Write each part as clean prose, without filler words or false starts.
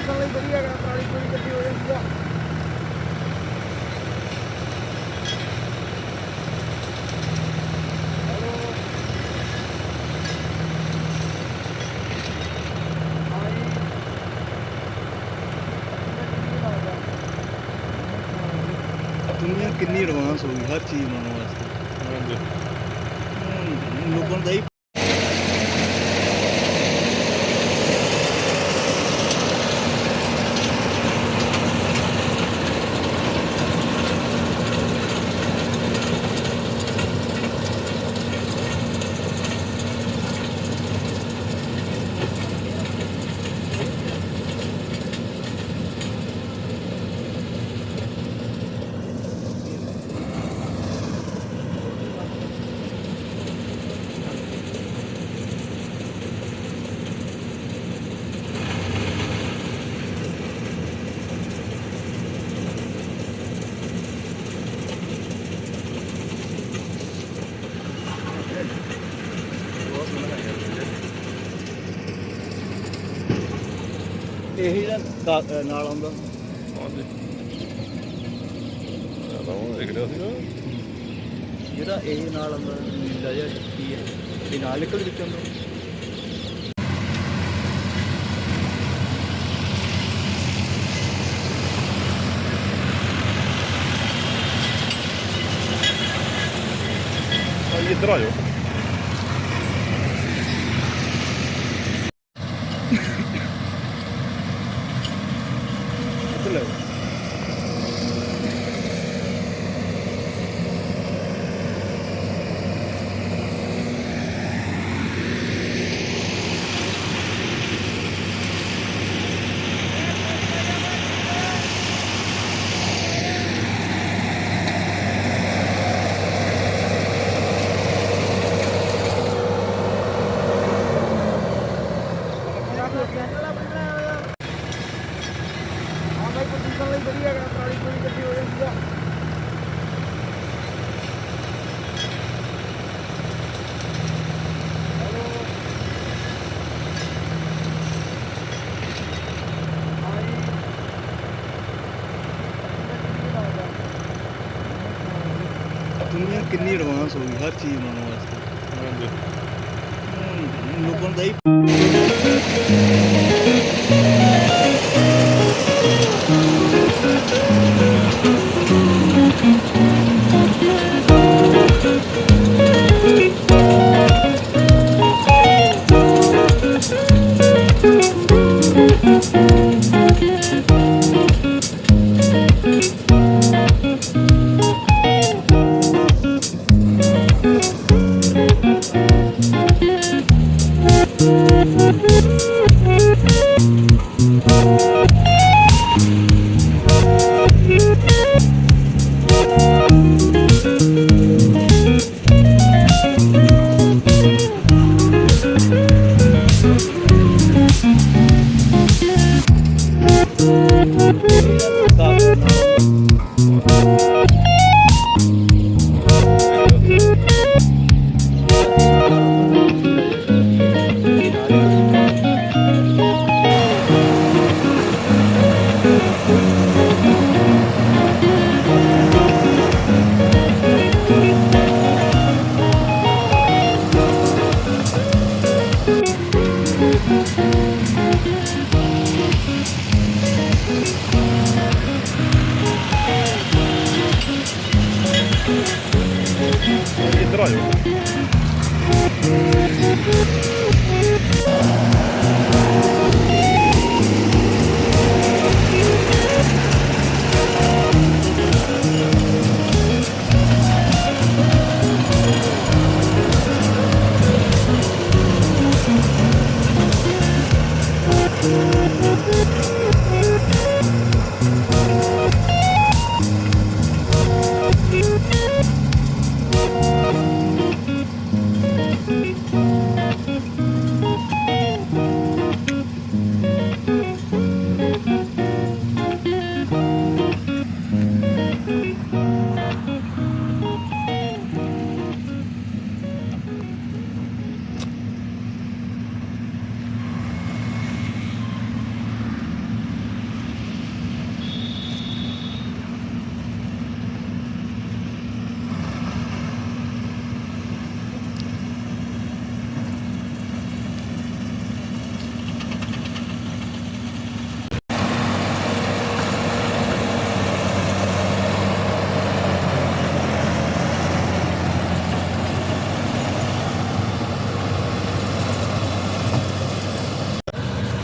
ਪੀਸਣ ਲਈ ਵਧੀਆ ਹੈਗਾ, ਪਰਾਲੀ ਪੂਰੀ ਇਕੱਠੀ ਹੋ ਜਾਂਦੀ ਆ। ਦੁਨੀਆ ਕਿੰਨੀ ਐਡਵਾਂਸ ਹੋ ਗਈ ਹਰ ਚੀਜ਼ ਬਣਾਉਣ ਵਾਸਤੇ। ਲੋਕਾਂ ਦਾ ਹੀ ਇਹੀ ਦਾ ਨਾਲ ਆਉਂਦਾ। ਜਿਹੜਾ ਇਹ ਨਾਲ ਆਉਂਦਾ ਨੀਲਾ ਜਿਹਾ ਕੀ ਹੈ, ਇਹ ਨਾਲ ਨਿਕਲ ਵਿੱਚ ਆਉਂਦਾ। ਇੱਧਰ ਆ ਜਾਓ। ਇੱਧਰ ਲੈ ਪੀਸਣ ਲਈ ਵਧੀਆ ਹੈਗਾ, ਪਰਾਲੀ ਪੂਰੀ ਇਕੱਠੀ ਹੋ ਜਾਂਦੀ ਆ। ਦੁਨੀਆ ਕਿੰਨੀ ਐਡਵਾਂਸ ਹੋ ਗਈ ਹਰ ਚੀਜ਼ ਬਣਾਉਣ ਵਾਸਤੇ। ਲੋਕਾਂ ਦਾ ਹੀ ਇੱਧਰ ਆ ਜਾਓ।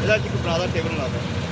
ਇਹਦਾ ਇੱਕ ਬਣਾ ਦਾ ਟੇਬਲ ਲਾਦਾ